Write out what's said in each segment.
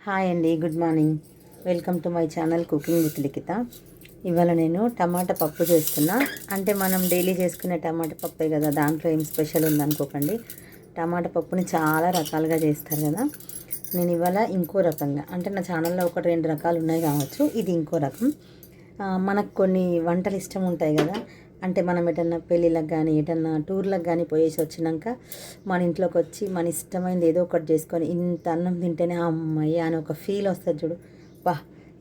Hi అండి, good morning. Welcome to my channel cooking with Likhita. ఇవాళ నేను టమాటా పప్పు చేస్తున్నా. అంటే మనం డైలీ చేసుకునే టమాటా పప్పే కదా, దాంట్లో ఏం స్పెషల్ ఉందనుకోకండి. టమాటా పప్పుని చాలా రకాలుగా చేస్తారు కదా. నేను ఇవాళ ఇంకో రకంగా, అంటే నా ఛానల్లో ఒకటి రెండు రకాలు ఉన్నాయి కావచ్చు, ఇది ఇంకో రకం. మనకు కొన్ని వంటలు ఇష్టం ఉంటాయి కదా. అంటే మనం ఎటన్నా పెళ్ళిళ్ళకి కానీ ఎటన్నా టూర్లకు కానీ పోయేసి వచ్చినాక మన ఇంట్లోకి వచ్చి మన ఇష్టమైనది ఏదో ఒకటి చేసుకొని ఇంత అన్నం తింటేనే అమ్మయ్య అని ఒక ఫీల్ వస్తుంది చూడు. వా,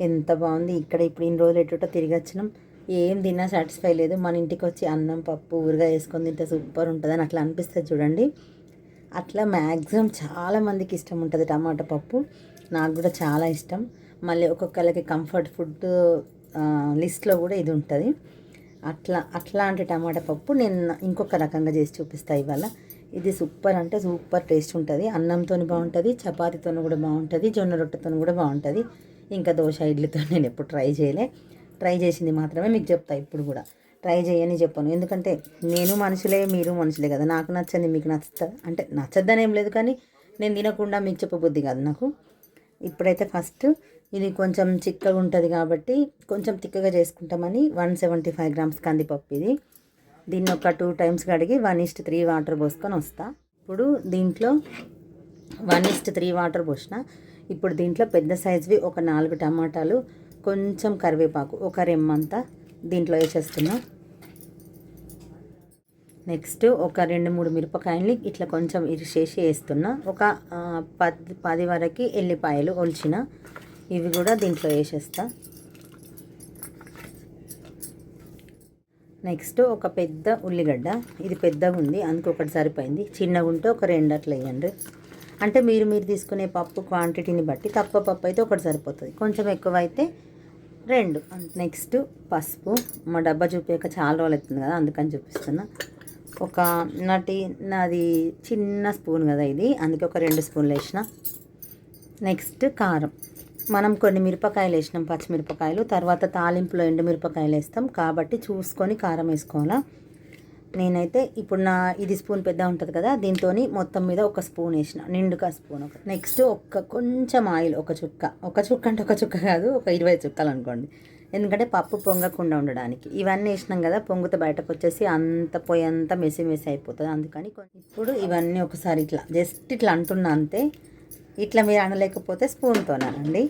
ఎంత బాగుంది. ఇక్కడ ఇప్పుడు ఇన్ని రోజులు ఎటుటో తిరిగి వచ్చినాం, ఏం తిన్నా సాటిస్ఫై లేదు. మన ఇంటికి వచ్చి అన్నం పప్పు ఊరుగా వేసుకొని తింటే సూపర్ ఉంటుందని అట్లా అనిపిస్తుంది చూడండి. అట్లా మ్యాక్సిమం చాలామందికి ఇష్టం ఉంటుంది టమాటా పప్పు. నాకు కూడా చాలా ఇష్టం. మళ్ళీ ఒక్కొక్కరికి కంఫర్ట్ ఫుడ్ లిస్ట్లో కూడా ఇది ఉంటుంది. అట్లాంటి టమాటా పప్పు నేను ఇంకొక రకంగా చేసి చూపిస్తాను ఇవాళ. ఇది సూపర్ అంటే సూపర్ టేస్ట్ ఉంటుంది. అన్నంతో బాగుంటుంది, చపాతీతో కూడా బాగుంటుంది, జొన్న రొట్టెతో కూడా బాగుంటుంది. ఇంకా దోశ ఇడ్లీతో నేను ఎప్పుడు ట్రై చేసింది మాత్రమే మీకు చెప్తా. ఇప్పుడు కూడా ట్రై చేయని చెప్పను, ఎందుకంటే నేను మనుషులే, మీరు మనుషులే కదా. నాకు నచ్చంది మీకు నచ్చుతుంది అంటే నచ్చద్దని ఏం లేదు, కానీ నేను తినకుండా మీకు చెప్పబుద్ధి కాదు నాకు. ఇప్పుడైతే ఫస్ట్ ఇది కొంచెం చిక్కగా ఉంటుంది కాబట్టి కొంచెం తిక్కగా చేసుకుంటామని 175 గ్రామ్స్ కందిపప్పు ఇది. దీన్ని ఒక 2 టైమ్స్ కడిగి 1:3 వాటర్ పోసుకొని వస్తా. ఇప్పుడు దీంట్లో 1:3 వాటర్ పోసిన. ఇప్పుడు దీంట్లో పెద్ద సైజువి ఒక 4 టమాటాలు, కొంచెం కరివేపాకు, ఒక రెమ్మంతా దీంట్లో వేసేస్తున్నా. నెక్స్ట్ ఒక 2-3 మిరపకాయల్ని ఇట్లా కొంచెం ఇరిచేసి వేస్తున్నా. ఒక 10 వరకు ఎల్లిపాయలు ఒలిచిన, ఇవి కూడా దీంట్లో వేసేస్తా. నెక్స్ట్ ఒక పెద్ద ఉల్లిగడ్డ, ఇది పెద్దగా ఉంది అందుకు ఒకటి సరిపోయింది, చిన్నగా ఉంటే ఒక 2 అట్లా వేయండి. అంటే మీరు తీసుకునే పప్పు క్వాంటిటీని బట్టి, తక్కువ పప్పు అయితే ఒకటి సరిపోతుంది, కొంచెం ఎక్కువ అయితే 2. నెక్స్ట్ పసుపు. మా డబ్బా చూపించక చాలా రోజులు అవుతుంది కదా, అందుకని చూపిస్తున్నా. నాది చిన్న స్పూన్ కదా ఇది, అందుకే ఒక 2 స్పూన్లు వేసిన. నెక్స్ట్ కారం. మనం కొన్ని మిరపకాయలు వేసినాం, పచ్చిమిరపకాయలు, తర్వాత తాలింపులో ఎండుమిరపకాయలు వేస్తాం కాబట్టి చూసుకొని కారం వేసుకోవాలా. నేనైతే ఇప్పుడు ఇది స్పూన్ పెద్ద ఉంటుంది కదా, దీంతో మొత్తం మీద ఒక స్పూన్ వేసిన, నిండుగా స్పూన్ ఒక. నెక్స్ట్ కొంచెం ఆయిల్, ఒక చుక్క అంటే ఒక చుక్క కాదు, ఒక 20 చుక్కలు అనుకోండి, ఎందుకంటే పప్పు పొంగకుండా ఉండడానికి. ఇవన్నీ వేసినాం కదా, పొంగుతో బయటకు వచ్చేసి అంత పొయ్యి అంతా మెసి అయిపోతుంది, అందుకని. ఇప్పుడు ఇవన్నీ ఒకసారి ఇట్లా జస్ట్ ఇట్లా అంటున్నా అంతే. ఇట్లా మీరు అనలేకపోతే స్పూన్తో అనండి.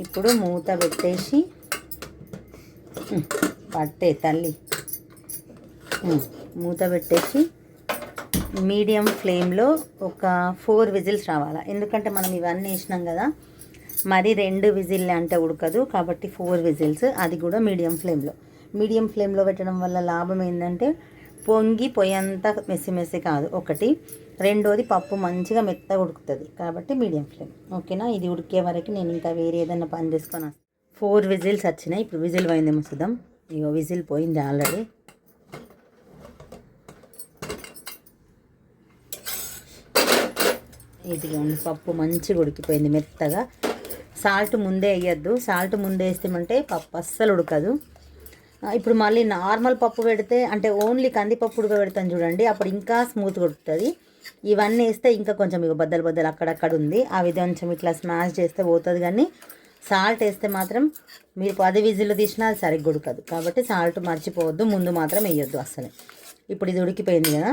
ఇప్పుడు మూత పెట్టేసి పట్టే తల్లి మూత పెట్టేసి మీడియం ఫ్లేమ్లో ఒక 4 విజిల్స్ రావాలా. ఎందుకంటే మనం ఇవన్నీ వేసినాం కదా, మరి 2 విజిల్ అంటే ఉడకదు కాబట్టి 4 విజిల్స్, అది కూడా మీడియం ఫ్లేమ్లో పెట్టడం వల్ల లాభం ఏంటంటే పొయ్యంతా మెస్సి కాదు ఒకటి, రెండోది పప్పు మంచిగా మెత్తగా ఉడుకుతుంది కాబట్టి మీడియం ఫ్లేమ్. ఓకేనా. ఇది ఉడికే వరకు నేను ఇంకా వేరే ఏదైనా పని చేసుకొని వస్తాను. 4 విజిల్స్ వచ్చినాయి. ఇప్పుడు విజిల్ పోయిందేమో చూద్దాం. ఇగో విజిల్ పోయింది ఆల్రెడీ. ఇదిగోండి, పప్పు మంచిగా ఉడికిపోయింది మెత్తగా. సాల్ట్ ముందే వేయద్దు, సాల్ట్ ముందే వేస్తామంటే పప్పు అస్సలు ఉడకదు. ఇప్పుడు మళ్ళీ నార్మల్ పప్పు పెడితే, అంటే ఓన్లీ కందిపప్పు ఉడకబెడతాను చూడండి, అప్పుడు ఇంకా స్మూత్గా ఉడుకుతుంది. ఇవన్నీ వేస్తే ఇంకా కొంచెం ఇక బద్దలు అక్కడక్కడ ఉంది, అవి కొంచెం ఇట్లా స్మాష్ చేస్తే పోతుంది. కానీ సాల్ట్ వేస్తే మాత్రం మీరు 10 విజిల్లు తీసినా అది సరిగ్గా ఉడకదు, కాబట్టి సాల్ట్ మర్చిపోవద్దు, ముందు మాత్రం వేయొద్దు అస్సలు. ఇప్పుడు ఇది ఉడికిపోయింది కదా.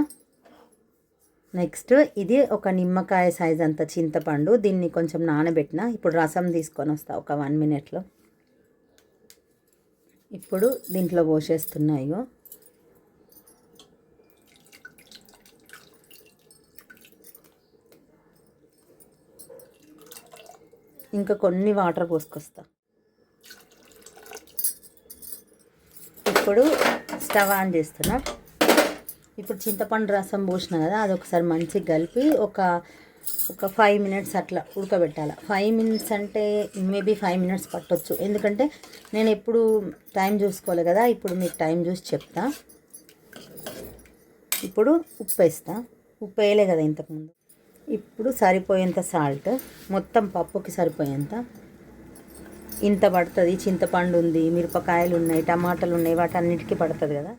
నెక్స్ట్ ఇది ఒక నిమ్మకాయ సైజ్ అంత చింతపండు, దీన్ని కొంచెం నానబెట్టిన. ఇప్పుడు రసం తీసుకొని వస్తా ఒక 1 మినిట్లో. ఇప్పుడు దీంట్లో పోసేస్తున్నా. ఇగో ఇంకా కొన్ని వాటర్ పోసుకొస్తా. ఇప్పుడు స్టవ్ ఆన్ చేస్తున్నా. ఇప్పుడు చింతపండు రసం పోసిన కదా, అది ఒకసారి మంచిగా కలిపి ఒక 5 మినిట్స్ అట్లా ఉడకబెట్టాలి. 5 మినిట్స్ అంటే మేబీ 5 మినిట్స్ పట్టొచ్చు, ఎందుకంటే నేను ఎప్పుడు టైం చూసుకోవాలి కదా. ఇప్పుడు మీకు టైం చూసి చెప్తా. ఇప్పుడు ఉప్పు వేస్తా, ఉప్పు వేయలే కదా ఇంతకుముందు. ఇప్పుడు సరిపోయేంత సాల్ట్, మొత్తం పప్పుకి సరిపోయేంత. ఇంత పడుతుంది. చింతపండు ఉంది, మిరపకాయలు ఉన్నాయి, టమాటాలు ఉన్నాయి, వాటన్నిటికీ పడుతుంది కదా.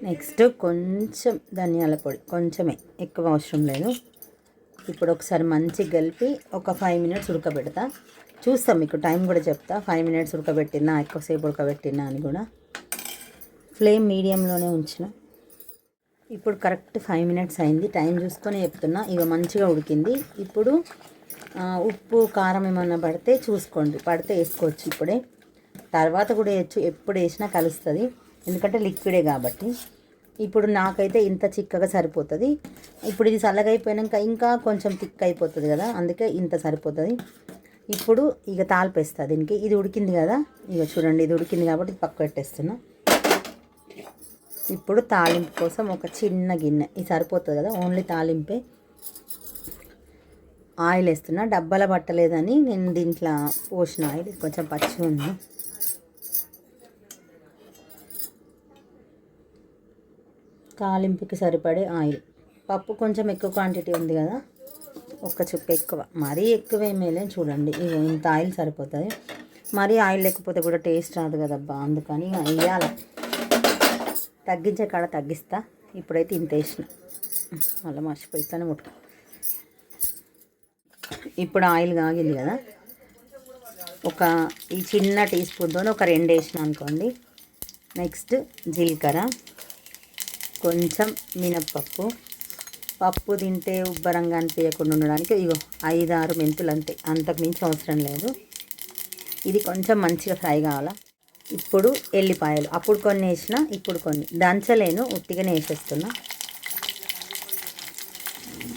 నెక్స్ట్ కొంచెం ధనియాల పొడి, కొంచెమే, ఎక్కువ అవసరం లేదు. ఇప్పుడు ఒకసారి మంచిగా కలిపి ఒక 5 మినిట్స్ ఉడకబెడతా. చూస్తాం, మీకు టైం కూడా చెప్తా. 5 మినిట్స్ ఉడకబెట్టినా, ఎక్కువసేపు ఉడకబెట్టినా అని కూడా. ఫ్లేమ్ మీడియంలోనే ఉంచిన. ఇప్పుడు కరెక్ట్ 5 మినిట్స్ అయింది. టైం చూసుకొని చెప్తున్నా. ఇక మంచిగా ఉడికింది. ఇప్పుడు ఉప్పు కారం ఏమన్నా పడితే చూసుకోండి, పడితే వేసుకోవచ్చు ఇప్పుడే. తర్వాత కూడా వేయచ్చు, ఎప్పుడు వేసినా కలుస్తుంది, ఎందుకంటే లిక్విడే కాబట్టి. ఇప్పుడు నాకైతే ఇంత చిక్కగా సరిపోతుంది. ఇప్పుడు ఇది చల్లగా అయిపోయాక ఇంకా కొంచెం థిక్ అయిపోతుంది కదా, అందుకే ఇంత సరిపోతుంది. ఇప్పుడు ఇక తాలిపేస్తా దీనికి. ఇది ఉడికింది కదా, ఇక చూడండి, ఇది ఉడికింది కాబట్టి పక్క పెట్టేస్తున్నా. ఇప్పుడు తాలింపు కోసం ఒక చిన్న గిన్నె, ఇది సరిపోతుంది కదా, ఓన్లీ తాలింపే. ఆయిల్ వేస్తున్నా. డబ్బాల పట్టలేదని నేను దీంట్లో పోసిన ఆయిల్, కొంచెం పచ్చి ఉంది. తాలింపుకి సరిపడే ఆయిల్. పప్పు కొంచెం ఎక్కువ క్వాంటిటీ ఉంది కదా, ఒక్క చుక్క ఎక్కువ, మరీ ఎక్కువేమేలే. చూడండి, ఇక ఇంత ఆయిల్ సరిపోతుంది. మరీ ఆయిల్ లేకపోతే కూడా టేస్ట్ రాదు కదబ్బా, అందుకని వేయాలి. తగ్గించే కాడ తగ్గిస్తా. ఇప్పుడైతే ఇంత వేసిన, మళ్ళీ మర్చిపోయిస్తానే ముట్టుకో. ఇప్పుడు ఆయిల్ కాగింది కదా, ఈ చిన్న టీ స్పూన్తో ఒక 2 వేసిన అనుకోండి. నెక్స్ట్ జీలకర్ర, కొంచెం మినప్పప్పు. పప్పు తింటే ఉబ్బరంగా అనిపించకుండా ఉండడానికి ఇగో 5-6 మెంతులు అంతే, అంతకు మించి అవసరం లేదు. ఇది కొంచెం మంచిగా ఫ్రై కావాలా. ఇప్పుడు ఎల్లిపాయలు, అప్పుడు కొన్ని వేసిన, ఇప్పుడు కొన్ని దంచలేను, ఉట్టిగానే వేసేస్తున్నా.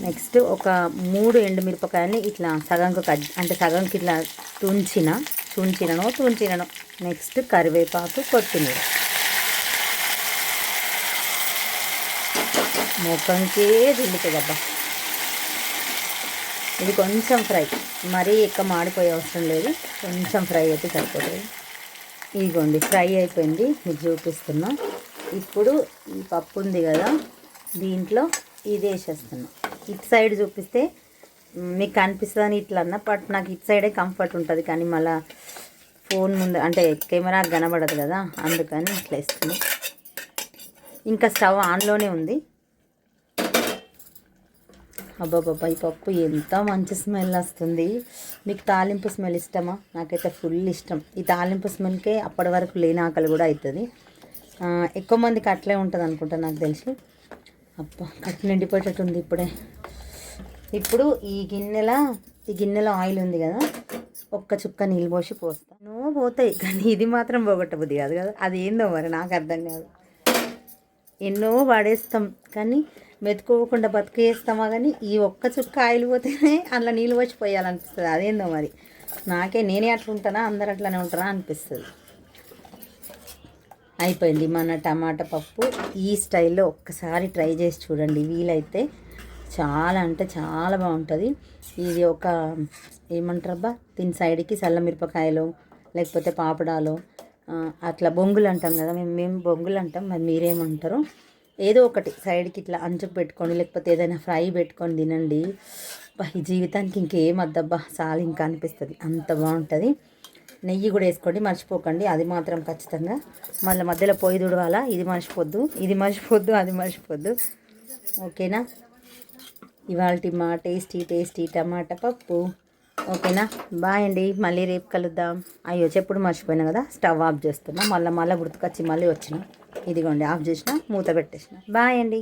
నెక్స్ట్ ఒక 3 ఎండుమిరపకాయలని ఇట్లా సగంకు అంటే సగంకి ఇట్లా తుంచినను. నెక్స్ట్ కరివేపాకు, కొత్తిమీర. ముఖంకే దిల్లుతుందబ్బా. ఇది కొంచెం ఫ్రై, మరీ ఎక్కువ మాడిపోయే అవసరం లేదు, కొంచెం ఫ్రై అయితే సరిపోతుంది. ఇదిగోండి, ఫ్రై అయిపోయింది, మీకు చూపిస్తున్నా. ఇప్పుడు ఈ పప్పు ఉంది కదా, దీంట్లో ఇది వేసేస్తున్నా. ఇటు సైడ్ చూపిస్తే మీకు కనిపిస్తుందని ఇట్లా అన్న, బట్ నాకు ఇటు సైడే కంఫర్ట్ ఉంటుంది, కానీ మళ్ళీ ఫోన్ ముందు అంటే కెమెరా కనబడదు కదా, అందుకని ఇట్లా వేస్తుంది. ఇంకా స్టవ్ ఆన్లోనే ఉంది. అబ్బాబ్బాబ్బా, ఈ పప్పు ఎంత మంచి స్మెల్ వస్తుంది. మీకు తాలింపు స్మెల్ ఇష్టమా? నాకైతే ఫుల్ ఇష్టం. ఈ తాలింపు స్మెల్కే అప్పటి వరకు లేని ఆకలి కూడా అవుతుంది. ఎక్కువ మందికి అట్లే ఉంటుంది అనుకుంటా నాకు తెలిసి. అబ్బా, కట్టు నిండిపోయేటట్టు ఉంది ఇప్పుడే. ఇప్పుడు ఈ గిన్నెలో ఆయిల్ ఉంది కదా, ఒక్క చుక్క నీళ్ళు పోస్తాను. పోతాయి, కానీ ఇది మాత్రం పోగొట్టబుద్ది కాదు కదా, అది ఏందో మరి నాకు అర్థం కాదు. ఎన్నో పడేస్తాం కానీ మెతుకోకుండా బతికేస్తామా, కానీ ఈ ఒక్క చుక్క ఆయిల్ పోతేనే అందులో నీళ్ళు పోసి పోయాలనిపిస్తుంది. అదేందో మరి, నేనే అట్లా ఉంటానా, అందరు అట్లనే ఉంటారా అనిపిస్తుంది. అయిపోయింది మన టమాటా పప్పు. ఈ స్టైల్లో ఒక్కసారి ట్రై చేసి చూడండి, వీలైతే. చాలా అంటే చాలా బాగుంటుంది. ఇది ఏమంటారబ్బా, దీని సైడ్కి చల్లమిరపకాయలు లేకపోతే పాపడాలు, అట్లా బొంగులు అంటాం కదా, మేము బొంగులు అంటాం, మరి మీరేమంటారు? ఏదో ఒకటి సైడ్కి ఇట్లా అంచుకు పెట్టుకొని, లేకపోతే ఏదైనా ఫ్రై పెట్టుకొని తినండి. ఈ జీవితానికి ఇంకేం వద్దబ్బా, చాలా ఇంకా అనిపిస్తుంది, అంత బాగుంటుంది. నెయ్యి కూడా వేసుకోండి, మర్చిపోకండి, అది మాత్రం ఖచ్చితంగా. మళ్ళీ మధ్యలో పొయ్యి తుడవాలా, ఇది మర్చిపోద్దు, అది మర్చిపోద్దు. ఓకేనా? ఇవాళ మా టేస్టీ టమాటా పప్పు. ఓకేనా? బాయ్ అండి, మళ్ళీ రేపు కలుద్దాం. అయ్యో, చెప్పుడు మర్చిపోయినా కదా, స్టవ్ ఆఫ్ చేస్తున్నా. మళ్ళీ గుర్తుకొచ్చి మళ్ళీ వచ్చిన. ఇదిగోండి, ఆఫ్ చేసిన, మూత పెట్టేసిన. బాయ్ అండి.